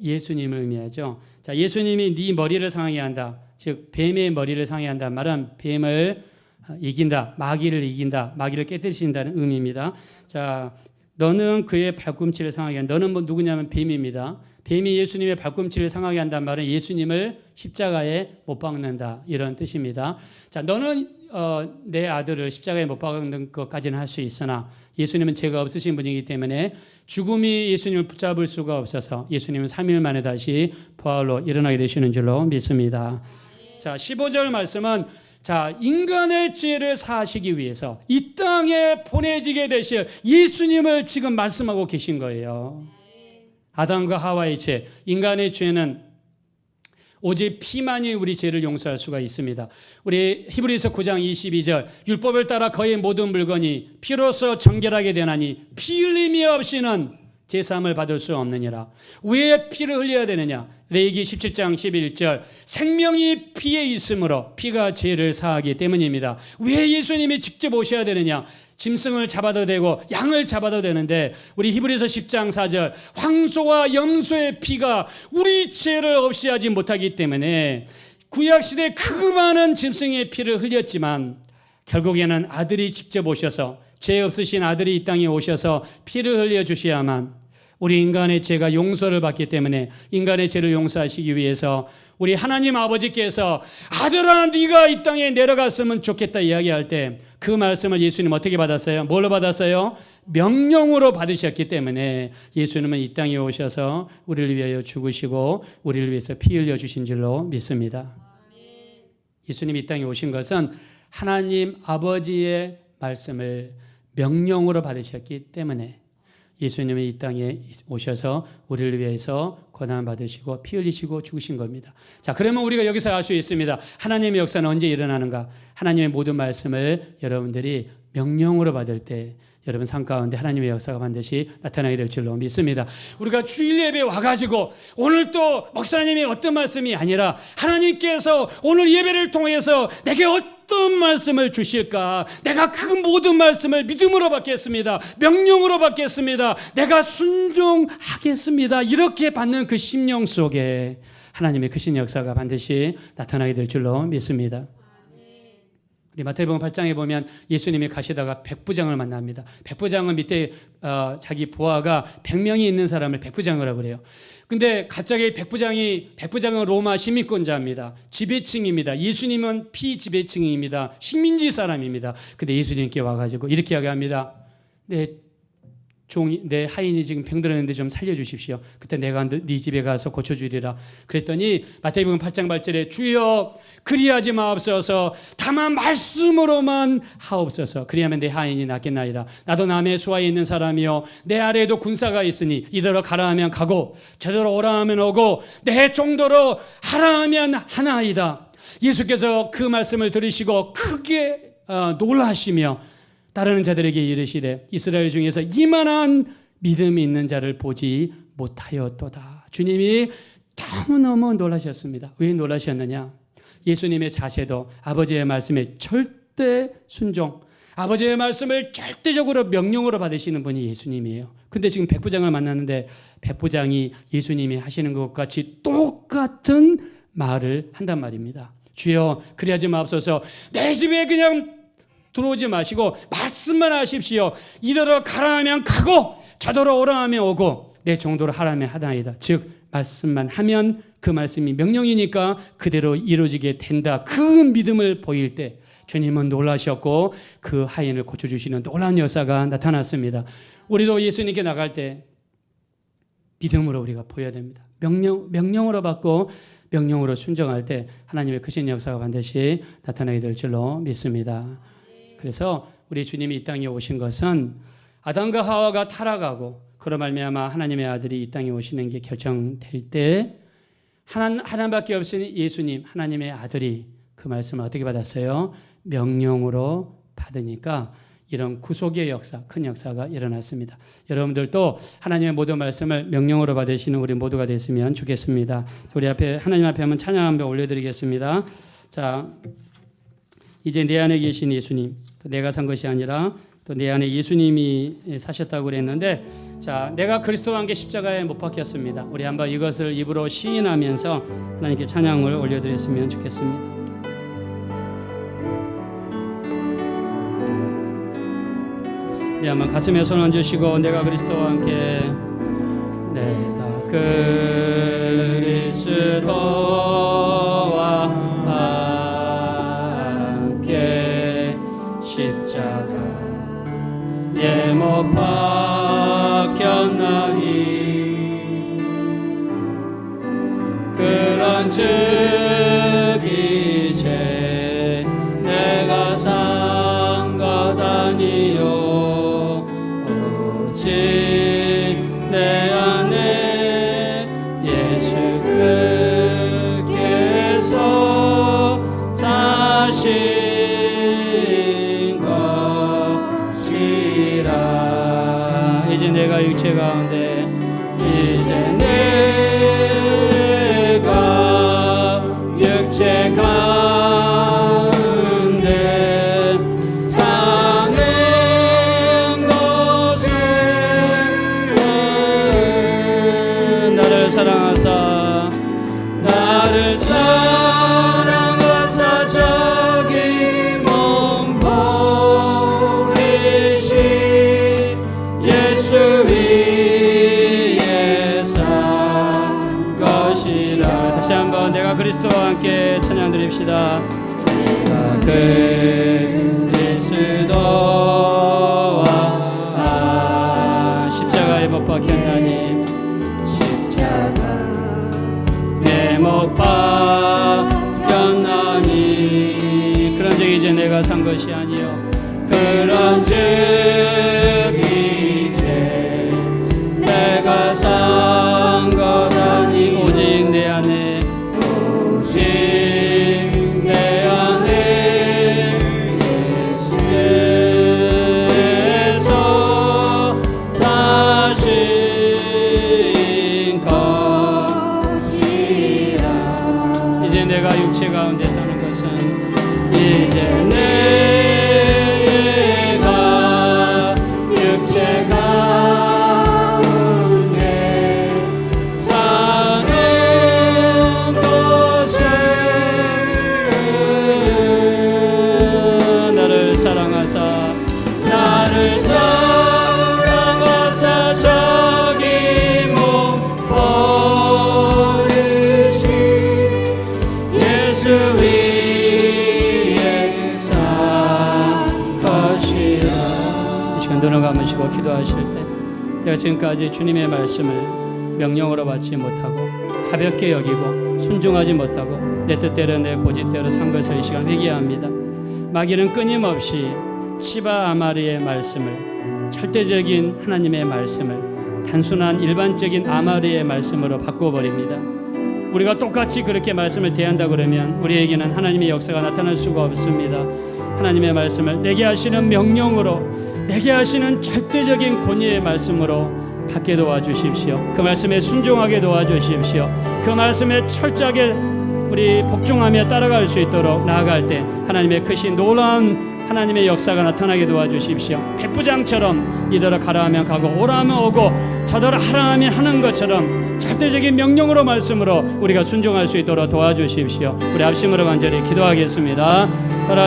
예수님을 의미하죠. 자, 예수님이 네 머리를 상하게 한다. 즉 뱀의 머리를 상하게 한다는 말은 뱀을 이긴다, 마귀를 이긴다, 마귀를 깨뜨리신다는 의미입니다. 자, 너는 그의 발꿈치를 상하게 한다. 너는 뭐 누구냐면 뱀입니다. 뱀이 예수님의 발꿈치를 상하게 한다는 말은 예수님을 십자가에 못 박는다 이런 뜻입니다. 자, 너는 내 아들을 십자가에 못 박는 것까지는 할 수 있으나 예수님은 죄가 없으신 분이기 때문에 죽음이 예수님을 붙잡을 수가 없어서 예수님은 3일 만에 다시 부활로 일어나게 되시는 줄로 믿습니다. 자, 15절 말씀은 자, 인간의 죄를 사하시기 위해서 이 땅에 보내지게 되실 예수님을 지금 말씀하고 계신 거예요. 아담과 하와의 죄, 인간의 죄는 오직 피만이 우리 죄를 용서할 수가 있습니다. 우리 히브리서 9장 22절 율법을 따라 거의 모든 물건이 피로써 정결하게 되나니 피 흘림이 없이는 제사함을 받을 수 없느니라. 왜 피를 흘려야 되느냐? 레위기 17장 11절 생명이 피에 있으므로 피가 죄를 사하기 때문입니다. 왜 예수님이 직접 오셔야 되느냐? 짐승을 잡아도 되고 양을 잡아도 되는데 우리 히브리서 10장 4절 황소와 염소의 피가 우리 죄를 없이 하지 못하기 때문에 구약시대 그 많은 짐승의 피를 흘렸지만 결국에는 아들이 직접 오셔서 죄 없으신 아들이 이 땅에 오셔서 피를 흘려주셔야만 우리 인간의 죄가 용서를 받기 때문에 인간의 죄를 용서하시기 위해서 우리 하나님 아버지께서 아들아 네가 이 땅에 내려갔으면 좋겠다 이야기할 때 그 말씀을 예수님 어떻게 받았어요? 뭘로 받았어요? 명령으로 받으셨기 때문에 예수님은 이 땅에 오셔서 우리를 위하여 죽으시고 우리를 위해서 피 흘려주신 줄로 믿습니다. 예수님이 이 땅에 오신 것은 하나님 아버지의 말씀을 명령으로 받으셨기 때문에 예수님이 이 땅에 오셔서 우리를 위해서 고난 받으시고 피 흘리시고 죽으신 겁니다. 자, 그러면 우리가 여기서 알 수 있습니다. 하나님의 역사는 언제 일어나는가? 하나님의 모든 말씀을 여러분들이 명령으로 받을 때 여러분 삶 가운데 하나님의 역사가 반드시 나타나게 될 줄로 믿습니다. 우리가 주일 예배에 와가지고 오늘 또 목사님이 어떤 말씀이 아니라 하나님께서 오늘 예배를 통해서 내게 어떤 말씀을 주실까? 내가 그 모든 말씀을 믿음으로 받겠습니다. 명령으로 받겠습니다. 내가 순종하겠습니다. 이렇게 받는 그 심령 속에 하나님의 크신 역사가 반드시 나타나게 될 줄로 믿습니다. 우리 마태복음 8장에 보면 예수님이 가시다가 백부장을 만납니다. 백부장은 밑에 자기 보아가 100명이 있는 사람을 백부장이라고 그래요. 근데 갑자기 백부장은 로마 시민권자입니다. 지배층입니다. 예수님은 피지배층입니다. 식민지 사람입니다. 근데 예수님께 와가지고 이렇게 이야기합니다. 내 하인이 지금 병들었는데 좀 살려주십시오. 그때 내가 네 집에 가서 고쳐주리라. 그랬더니 마태복음 8장 8절에 주여 그리하지 마옵소서 다만 말씀으로만 하옵소서 그리하면 내 하인이 낫겠나이다. 나도 남의 수하에 있는 사람이요 내 아래에도 군사가 있으니 이대로 가라 하면 가고 저대로 오라 하면 오고 내 정도로 하라 하면 하나이다. 예수께서 그 말씀을 들으시고 크게 놀라시며 따르는 자들에게 이르시되 이스라엘 중에서 이만한 믿음이 있는 자를 보지 못하였도다. 주님이 너무너무 놀라셨습니다. 왜 놀라셨느냐? 예수님의 자세도 아버지의 말씀에 절대 순종, 아버지의 말씀을 절대적으로 명령으로 받으시는 분이 예수님이에요. 근데 지금 백부장을 만났는데 백부장이 예수님이 하시는 것 같이 똑같은 말을 한단 말입니다. 주여 그리하지 마옵소서 내 집에 그냥 들어오지 마시고 말씀만 하십시오. 이대로 가라 하면 가고 저더러 오라 하면 오고 내 정도로 하라 하면 하나이다. 즉 말씀만 하면 그 말씀이 명령이니까 그대로 이루어지게 된다. 그 믿음을 보일 때 주님은 놀라셨고 그 하인을 고쳐주시는 놀라운 역사가 나타났습니다. 우리도 예수님께 나갈 때 믿음으로 우리가 보여야 됩니다. 명령으로 받고 명령으로 순종할 때 하나님의 크신 역사가 반드시 나타나게 될 줄로 믿습니다. 그래서 우리 주님이 이 땅에 오신 것은 아담과 하와가 타락하고 그로 말미암아 하나님의 아들이 이 땅에 오시는 게 결정될 때 하나님밖에 없으니 예수님 하나님의 아들이 그 말씀을 어떻게 받았어요? 명령으로 받으니까 이런 구속의 역사, 큰 역사가 일어났습니다. 여러분들도 하나님의 모든 말씀을 명령으로 받으시는 우리 모두가 됐으면 좋겠습니다. 우리 앞에 하나님 앞에 한번 찬양 한번 올려드리겠습니다. 자, 이제 내 안에 계신 예수님, 내가 산 것이 아니라 또 내 안에 예수님이 사셨다고 그랬는데, 자, 내가 그리스도와 함께 십자가에 못 박혔습니다. 우리 한번 이것을 입으로 시인하면서 하나님께 찬양을 올려드렸으면 좋겠습니다. 우리 한번 가슴에 손 얹으시고 내가 그리스도와 함께 내가 그리스도와 함께 십자가에 못 박혔나니 그런즉 이제 내가 산 것 아니요 내 안에 예수 그께 것이라. 다시 한번 내가 그리스도와 함께 찬양 드립시다. 그리스도와 십자가에 못 박혔나니 십자가에 못 박혔나니 그런즉 이제 내가 산 것이 아니요 그런즉 이제 내가 산 것 아니 오직 내 안에 예수께서 사신 것이라. 이제 내가 육체 가운데 사는 것은 이제 내가 육체 가운데 사는 것은 나를 사랑하사 저기 못 버리신 예수 위에 산 것이라. 이 시간 눈을 감으시고 기도하실 때 내가 지금까지 주님의 말씀을 명령으로 받지 못하고 가볍게 여기고 순종하지 못하고 내 뜻대로 내 고집대로 산 것을 이 시간 회개합니다. 마귀는 끊임없이 치바 아마리의 말씀을 절대적인 하나님의 말씀을 단순한 일반적인 아마리의 말씀으로 바꿔버립니다. 우리가 똑같이 그렇게 말씀을 대한다 그러면 우리에게는 하나님의 역사가 나타날 수가 없습니다. 하나님의 말씀을 내게 하시는 명령으로 내게 하시는 절대적인 권위의 말씀으로 받게 도와주십시오. 그 말씀에 순종하게 도와주십시오. 그 말씀에 철저하게 우리 복종하며 따라갈 수 있도록 나아갈 때 하나님의 크신 놀라운 하나님의 역사가 나타나게 도와주십시오. 백부장처럼 이대로 가라 하면 가고 오라 하면 오고 저대로 하라 하면 하는 것처럼 절대적인 명령으로 말씀으로 우리가 순종할 수 있도록 도와주십시오. 우리 합심으로 간절히 기도하겠습니다.